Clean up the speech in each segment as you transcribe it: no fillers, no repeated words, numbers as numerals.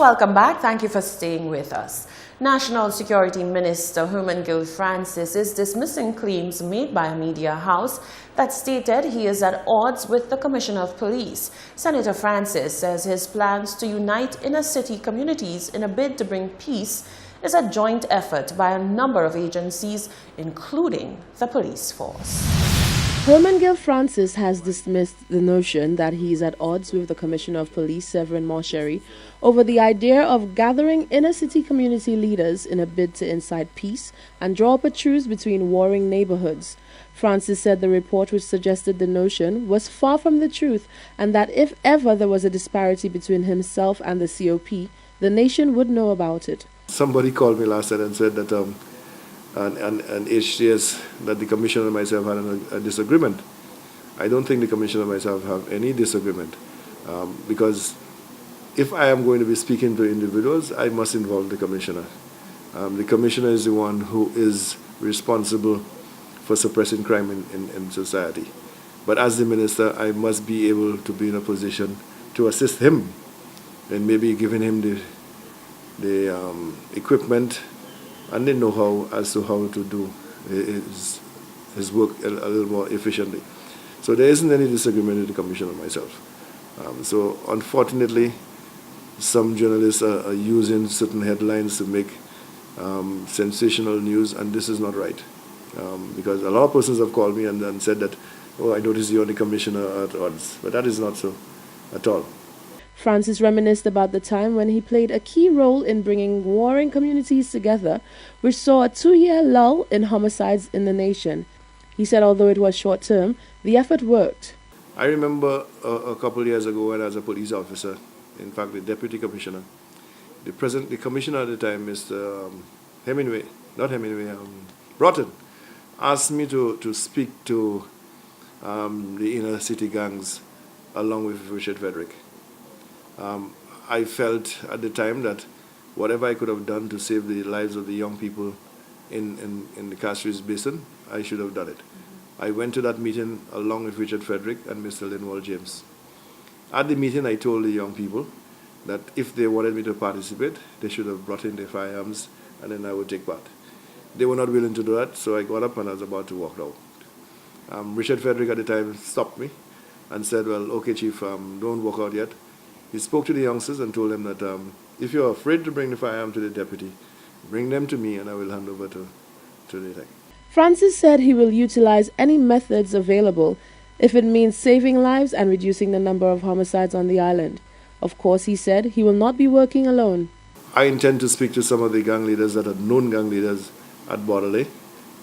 Welcome back. Thank you for staying with us. National Security Minister Herman Gill Francis is dismissing claims made by a media house that stated he is at odds with the Commissioner of Police. Senator Francis says his plans to unite inner-city communities in a bid to bring peace is a joint effort by a number of agencies, including the police force. Herman Gill Francis has dismissed the notion that he is at odds with the Commissioner of Police, Severin Mosheri, over the idea of gathering inner-city community leaders in a bid to incite peace and draw up a truce between warring neighborhoods. Francis said the report which suggested the notion was far from the truth and that if ever there was a disparity between himself and the COP, the nation would know about it. Somebody called me last night and said that and HTS, that the Commissioner and myself had a disagreement. I don't think the Commissioner and myself have any disagreement because if I am going to be speaking to individuals, I must involve the Commissioner. The Commissioner is the one who is responsible for suppressing crime in society. But as the Minister, I must be able to be in a position to assist him and maybe giving him the equipment and the know-how as to how to do his work a little more efficiently. So there isn't any disagreement with the Commissioner and myself. So unfortunately, some journalists are using certain headlines to make sensational news, and this is not right. Because a lot of persons have called me and said that, oh, I noticed you're the Commissioner at odds. But that is not so at all. Francis reminisced about the time when he played a key role in bringing warring communities together, which saw a 2-year lull in homicides in the nation. He said although it was short-term, the effort worked. I remember a couple of years ago when I was a police officer, in fact the Deputy Commissioner, the Commissioner at the time, Mr. Broughton, asked me to speak to the inner city gangs along with Richard Frederick. I felt at the time that whatever I could have done to save the lives of the young people in the Castries Basin, I should have done it. I went to that meeting along with Richard Frederick and Mr. Linwell James. At the meeting, I told the young people that if they wanted me to participate, they should have brought in their firearms and then I would take part. They were not willing to do that, so I got up and I was about to walk out. Richard Frederick at the time stopped me and said, well, okay, Chief, don't walk out yet. He spoke to the youngsters and told them that if you're afraid to bring the firearm to the deputy, bring them to me and I will hand over to the thing. Francis said he will utilize any methods available if it means saving lives and reducing the number of homicides on the island. Of course, he said he will not be working alone. I intend to speak to some of the gang leaders that are known gang leaders at Bordelais.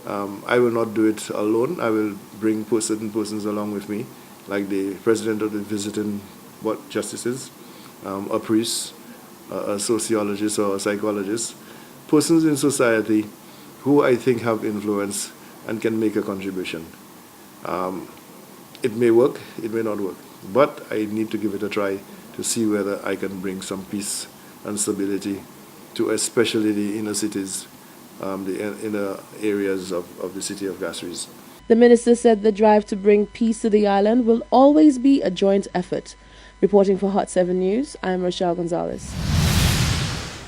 I will not do it alone. I will bring certain persons along with me, like the president of the visiting justices, a priest, a sociologist or a psychologist, persons in society who I think have influence and can make a contribution. It may work, it may not work, but I need to give it a try to see whether I can bring some peace and stability to especially the inner cities, the inner areas of the city of Castries. The minister said the drive to bring peace to the island will always be a joint effort. Reporting for Hot 7 News, I am Rochelle Gonzalez.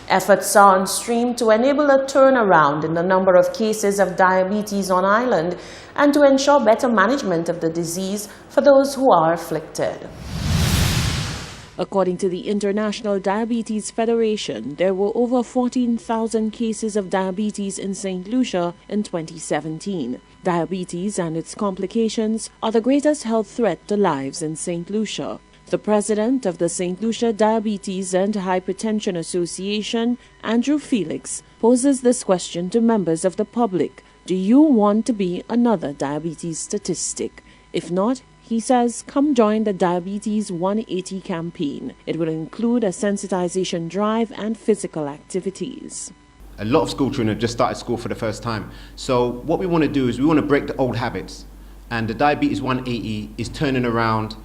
Efforts are on stream to enable a turnaround in the number of cases of diabetes on island and to ensure better management of the disease for those who are afflicted. According to the International Diabetes Federation, there were over 14,000 cases of diabetes in St. Lucia in 2017. Diabetes and its complications are the greatest health threat to lives in St. Lucia. The president of the St. Lucia Diabetes and Hypertension Association, Andrew Felix, poses this question to members of the public. Do you want to be another diabetes statistic? If not, he says, come join the Diabetes 180 campaign. It will include a sensitization drive and physical activities. A lot of school children have just started school for the first time. So what we want to do is we want to break the old habits. And the Diabetes 180 is turning around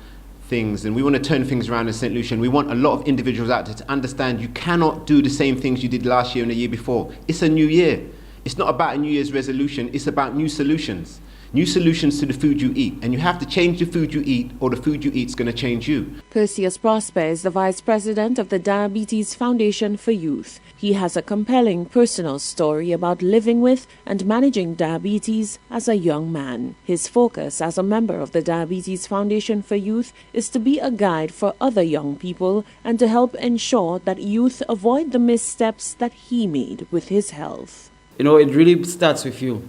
things, and we want to turn things around in St. Lucia. And we want a lot of individuals out there to understand you cannot do the same things you did last year and the year before. It's a new year. It's not about a New Year's resolution, it's about new solutions. new solutions to the food you eat. And you have to change the food you eat, or the food you eat is going to change you. Perseus Prosper is the Vice President of the Diabetes Foundation for Youth. He has a compelling personal story about living with and managing diabetes as a young man. His focus as a member of the Diabetes Foundation for Youth is to be a guide for other young people and to help ensure that youth avoid the missteps that he made with his health. You know, it really starts with you.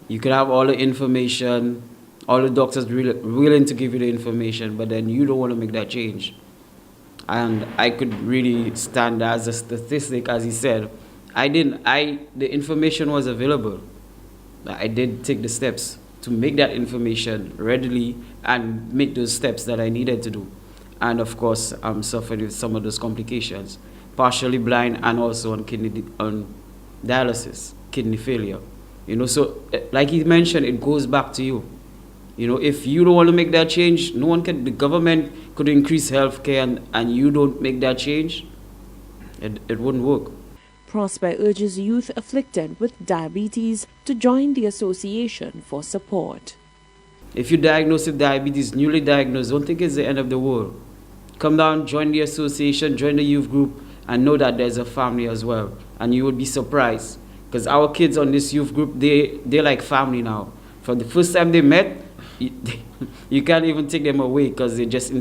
You can have all the information, all the doctors really willing to give you the information, but then you don't want to make that change. And I could really stand as a statistic, as he said. The information was available. I did take the steps to make that information readily and make those steps that I needed to do. And of course, I'm suffering with some of those complications, partially blind and also on dialysis, kidney failure. You know, so like he mentioned, it goes back to you. You know, if you don't want to make that change, no one can. The government could increase healthcare, and you don't make that change, it wouldn't work. Prosper urges youth afflicted with diabetes to join the association for support. If you're diagnosed with diabetes, newly diagnosed, don't think it's the end of the world. Come down, join the association, join the youth group, and know that there's a family as well. And you would be surprised, because our kids on this youth group, they're like family now. From the first time they met, you can't even take them away, because they just,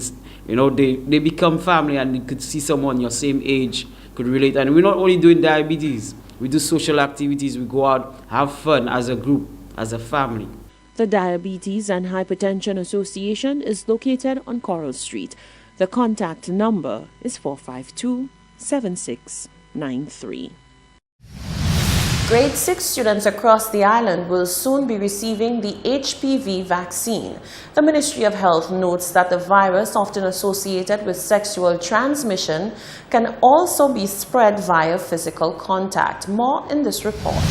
you know, they become family, and you could see someone your same age could relate. And we're not only doing diabetes, we do social activities, we go out, have fun as a group, as a family. The Diabetes and Hypertension Association is located on Coral Street. The contact number is 452-7693. Grade 6 students across the island will soon be receiving the HPV vaccine. The Ministry of Health notes that the virus, often associated with sexual transmission, can also be spread via physical contact. More in this report.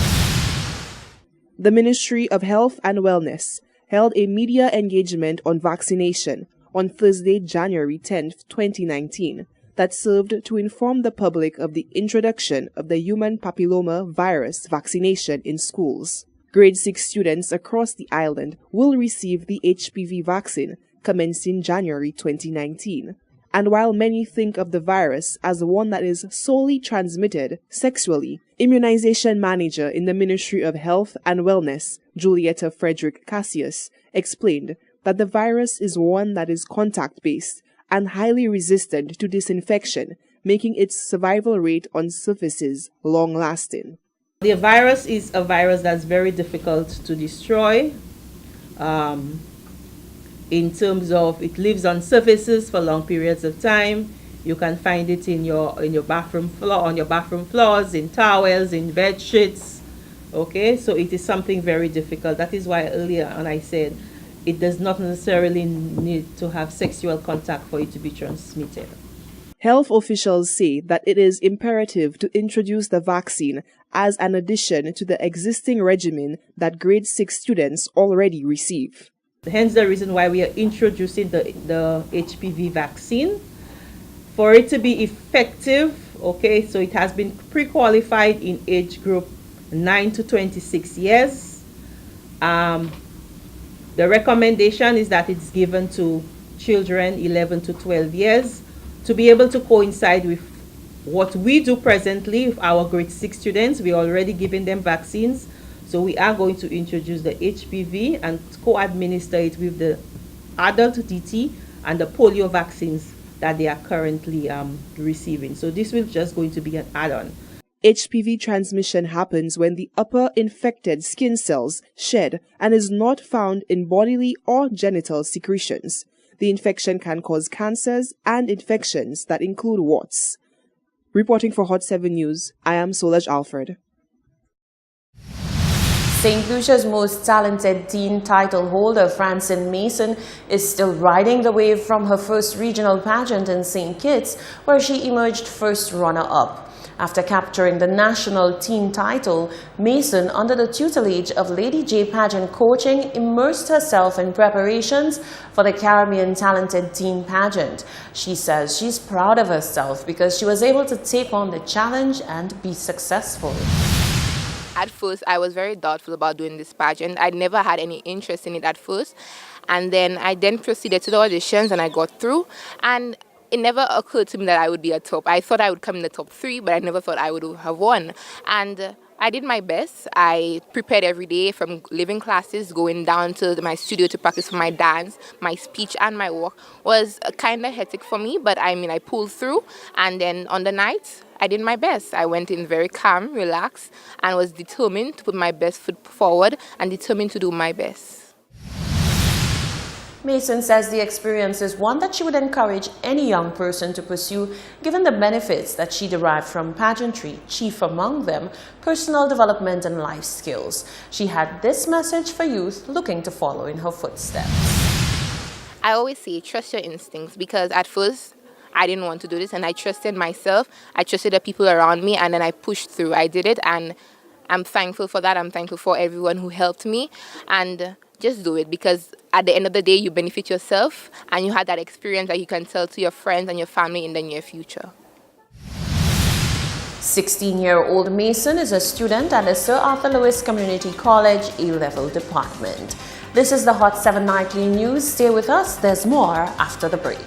The Ministry of Health and Wellness held a media engagement on vaccination on Thursday, January 10, 2019. That served to inform the public of the introduction of the human papilloma virus vaccination in schools. Grade 6 students across the island will receive the HPV vaccine commencing January 2019. And while many think of the virus as one that is solely transmitted sexually, Immunization Manager in the Ministry of Health and Wellness, Julietta Frederick Cassius, explained that the virus is one that is contact-based and highly resistant to disinfection, making its survival rate on surfaces long-lasting. The virus is a virus that's very difficult to destroy. In terms of it lives on surfaces for long periods of time. You can find it in your bathroom floor, on your bathroom floors, in towels, in bed sheets. Okay, so it is something very difficult. That is why earlier on I said it does not necessarily need to have sexual contact for it to be transmitted. Health officials say that it is imperative to introduce the vaccine as an addition to the existing regimen that grade 6 students already receive. Hence the reason why we are introducing the HPV vaccine. For it to be effective, okay, so it has been pre-qualified in age group 9 to 26 years. The recommendation is that it's given to children 11 to 12 years to be able to coincide with what we do presently with our grade 6 students. We're already giving them vaccines. So we are going to introduce the HPV and co-administer it with the adult DT and the polio vaccines that they are currently receiving. So this will just going to be an add-on. HPV transmission happens when the upper infected skin cells shed and is not found in bodily or genital secretions. The infection can cause cancers and infections that include warts. Reporting for Hot 7 News, I am Solaj Alfred. St. Lucia's most talented teen title holder, Francine Mason, is still riding the wave from her first regional pageant in St. Kitts, where she emerged first runner-up. After capturing the national teen title, Mason, under the tutelage of Lady J Pageant Coaching, immersed herself in preparations for the Caribbean Talented Teen Pageant. She says she's proud of herself because she was able to take on the challenge and be successful. At first, I was very doubtful about doing this pageant. I never had any interest in it at first. And then I proceeded to the auditions and I got through. And it never occurred to me that I would be a top. I thought I would come in the top 3, but I never thought I would have won. And I did my best. I prepared every day, from living classes, going down to my studio to practice for my dance, my speech and my walk. Was kind of hectic for me, but I pulled through. And then on the night, I did my best. I went in very calm, relaxed, and was determined to put my best foot forward and determined to do my best. Mason says the experience is one that she would encourage any young person to pursue, given the benefits that she derived from pageantry, chief among them personal development and life skills. She had this message for youth looking to follow in her footsteps. I always say trust your instincts, because at first I didn't want to do this and I trusted myself, I trusted the people around me, and then I pushed through. I did it, and I'm thankful for that. I'm thankful for everyone who helped me, and just do it, because at the end of the day you benefit yourself and you had that experience that you can tell to your friends and your family in the near future. 16-year-old Mason is a student at the Sir Arthur Lewis Community College A-Level Department. This is the Hot 7 Nightly News. Stay with us. There's more after the break.